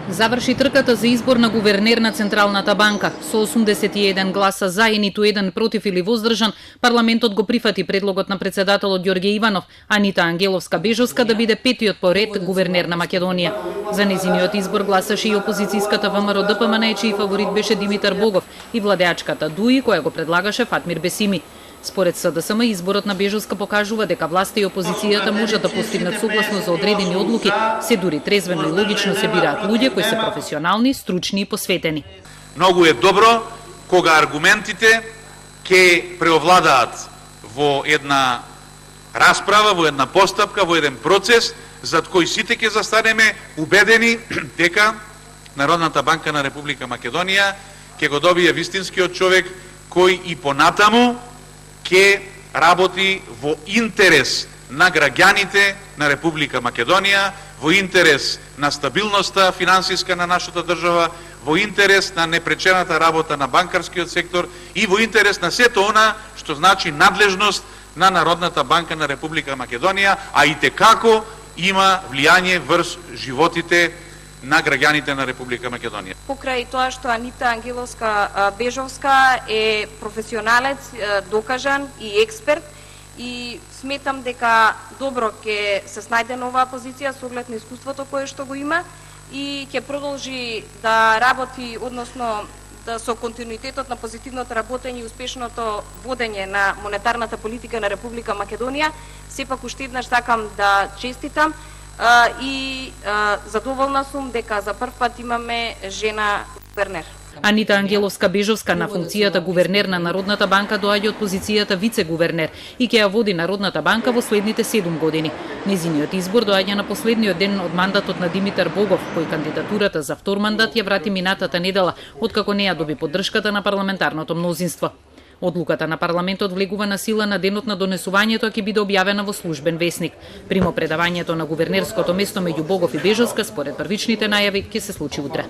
Заврши трката за избор на гувернер на Централната банка. Со 81 гласа за и ниту еден против или воздржан, парламентот го прифати предлогот на председателот Ѓорѓе Иванов, Анита Ангеловска-Бежовска да биде петиот по ред гувернер на Македонија. За незиниот избор гласаше и опозицијската ВМРО ДПМН, чиј фаворит беше Димитар Богов, и владеачката ДУИ, која го предлагаше Фатмир Бесими. Според СДСМ, изборот на Бежовска покажува дека власта и опозицијата можат да постигнат согласно за одредени одлуки, се дури трезвено и логично се бираат луѓе кои се професионални, стручни и посветени. Многу е добро кога аргументите ќе преовладаат во една расправа, во една постапка, во еден процес, зад кој сите ќе застанеме убедени дека Народната банка на Република Македонија ќе го добие вистинскиот човек кој и понатаму ќе работи во интерес на граѓаните на Република Македонија, во интерес на стабилноста финансиска на нашата држава, во интерес на непречената работа на банкарскиот сектор и во интерес на сето она што значи надлежност на Народната банка на Република Македонија, а и како има влијание врз животите на граѓаните на Република Македонија. Покрај тоа што Анита Ангеловска-Бежовска е професионалец, докажан и експерт, и сметам дека добро ќе се снајде на оваа позиција со оглед на искуството кое што го има и ќе продолжи да работи, односно да со континуитетот на позитивното работење и успешното водење на монетарната политика на Република Македонија. Сепак уште еднаш сакам да честитам и задоволна сум дека за прв пат имаме жена гувернер. Анита Ангеловска-Бежовска на функцијата гувернер на Народната банка доаѓа од позицијата вице-гувернер и ќе ја води Народната банка во следните 7 години. Незиниот избор доаѓа на последниот ден од мандатот на Димитар Богов, кој кандидатурата за втор мандат ја врати минатата недела, откако не ја доби поддршката на парламентарното мнозинство. Одлуката на парламентот влегува на сила на денот на донесувањето, ќе биде објавена во службен весник. Примопредавањето на гувернерското место меѓу Богов и Бежовска, според првичните најави, ќе се случи утре.